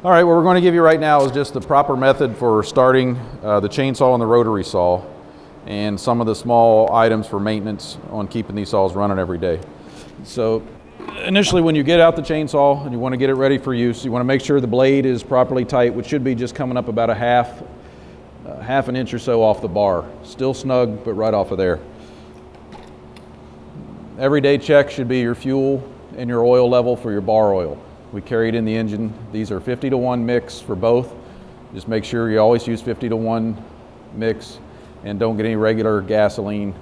All right, what we're going to give you right now is just the proper method for starting the chainsaw and the rotary saw, and some of the small items for maintenance on keeping these saws running every day. So initially, when you get out the chainsaw and you want to get it ready for use, you want to make sure the blade is properly tight, which should be just coming up about a half an inch or so off the bar. Still snug, but right off of there. Everyday check should be your fuel and your oil level for your bar oil. We carry it in the engine. These are 50-to-1 mix for both. Just make sure you always use 50-to-1 mix and don't get any regular gasoline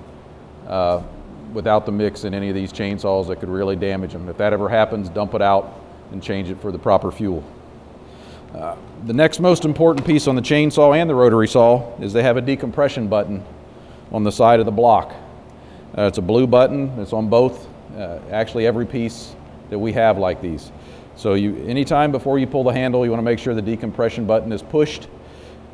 without the mix in any of these chainsaws that could really damage them. If that ever happens, dump it out and change it for the proper fuel. The next most important piece on the chainsaw and the rotary saw is they have a decompression button on the side of the block. It's a blue button. It's on both, actually every piece that we have like these. So anytime before you pull the handle, you want to make sure the decompression button is pushed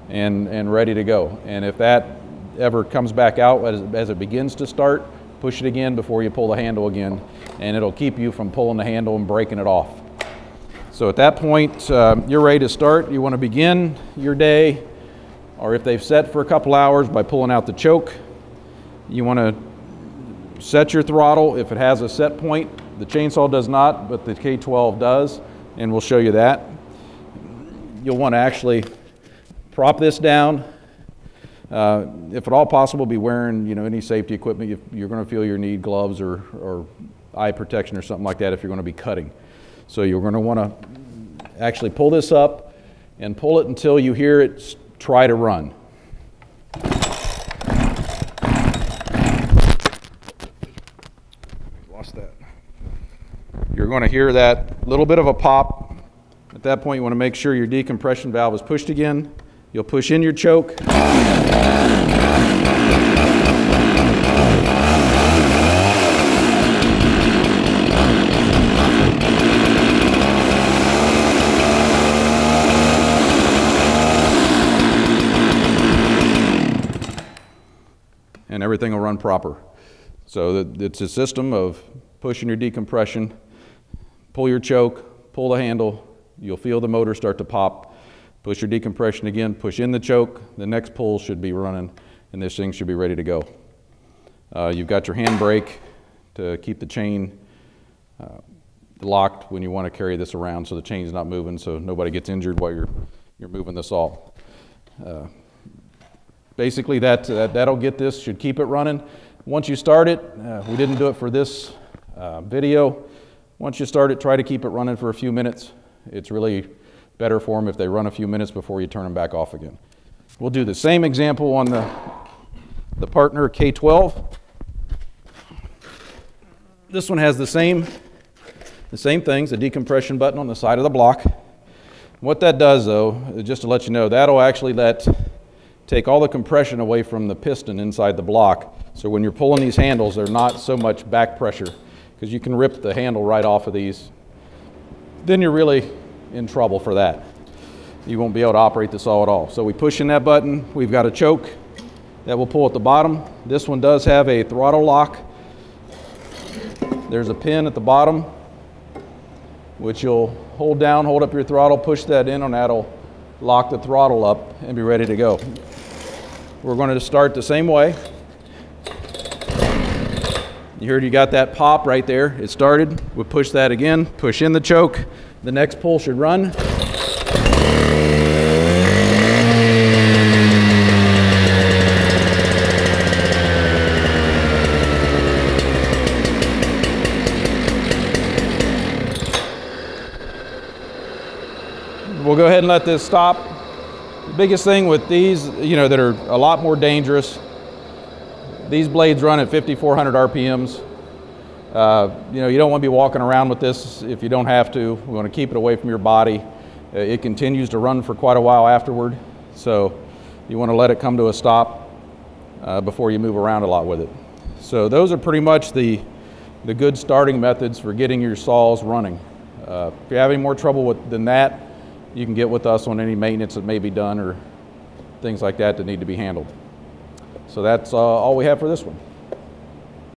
and ready to go. And if that ever comes back out as it begins to start, push it again before you pull the handle again, and it'll keep you from pulling the handle and breaking it off. So at that point, you're ready to start. You want to begin your day, or if they've set for a couple hours, by pulling out the choke. You want to set your throttle if it has a set point. The chainsaw does not, but the K12 does, and we'll show you that. You'll want to actually prop this down. If at all possible, be wearing any safety equipment. You're going to feel your need gloves or eye protection or something like that if you're going to be cutting. So you're going to want to actually pull this up and pull it until you hear it try to run. Lost that. You're going to hear that little bit of a pop. At that point, you want to make sure your decompression valve is pushed again. You'll push in your choke. And everything will run proper. So it's a system of pushing your decompression, pull your choke, pull the handle, you'll feel the motor start to pop, push your decompression again, push in the choke, the next pull should be running, and this thing should be ready to go. You've got your hand brake to keep the chain locked when you want to carry this around so the chain's not moving, so nobody gets injured while you're moving the saw. Basically, that'll get this, should keep it running. Once you start it, we didn't do it for this video. Once you start it, try to keep it running for a few minutes. It's really better for them if they run a few minutes before you turn them back off again. We'll do the same example on the partner K12. This one has the same things, the decompression button on the side of the block. What that does, though, just to let you know, that'll actually take all the compression away from the piston inside the block. So when you're pulling these handles, they're not so much back pressure, because you can rip the handle right off of these. Then you're really in trouble for that. You won't be able to operate the saw at all. So we push in that button. We've got a choke that will pull at the bottom. This one does have a throttle lock. There's a pin at the bottom, which you'll hold down, hold up your throttle, push that in, and that'll lock the throttle up and be ready to go. We're going to start the same way. You heard you got that pop right there. It started. We push that again, push in the choke. The next pull should run. We'll go ahead and let this stop. The biggest thing with these, that are a lot more dangerous, these blades run at 5,400 RPMs. You don't want to be walking around with this if you don't have to. We want to keep it away from your body. It continues to run for quite a while afterward, so you want to let it come to a stop before you move around a lot with it. So those are pretty much the good starting methods for getting your saws running. If you have any more trouble than that, you can get with us on any maintenance that may be done or things like that that need to be handled. So that's all we have for this one.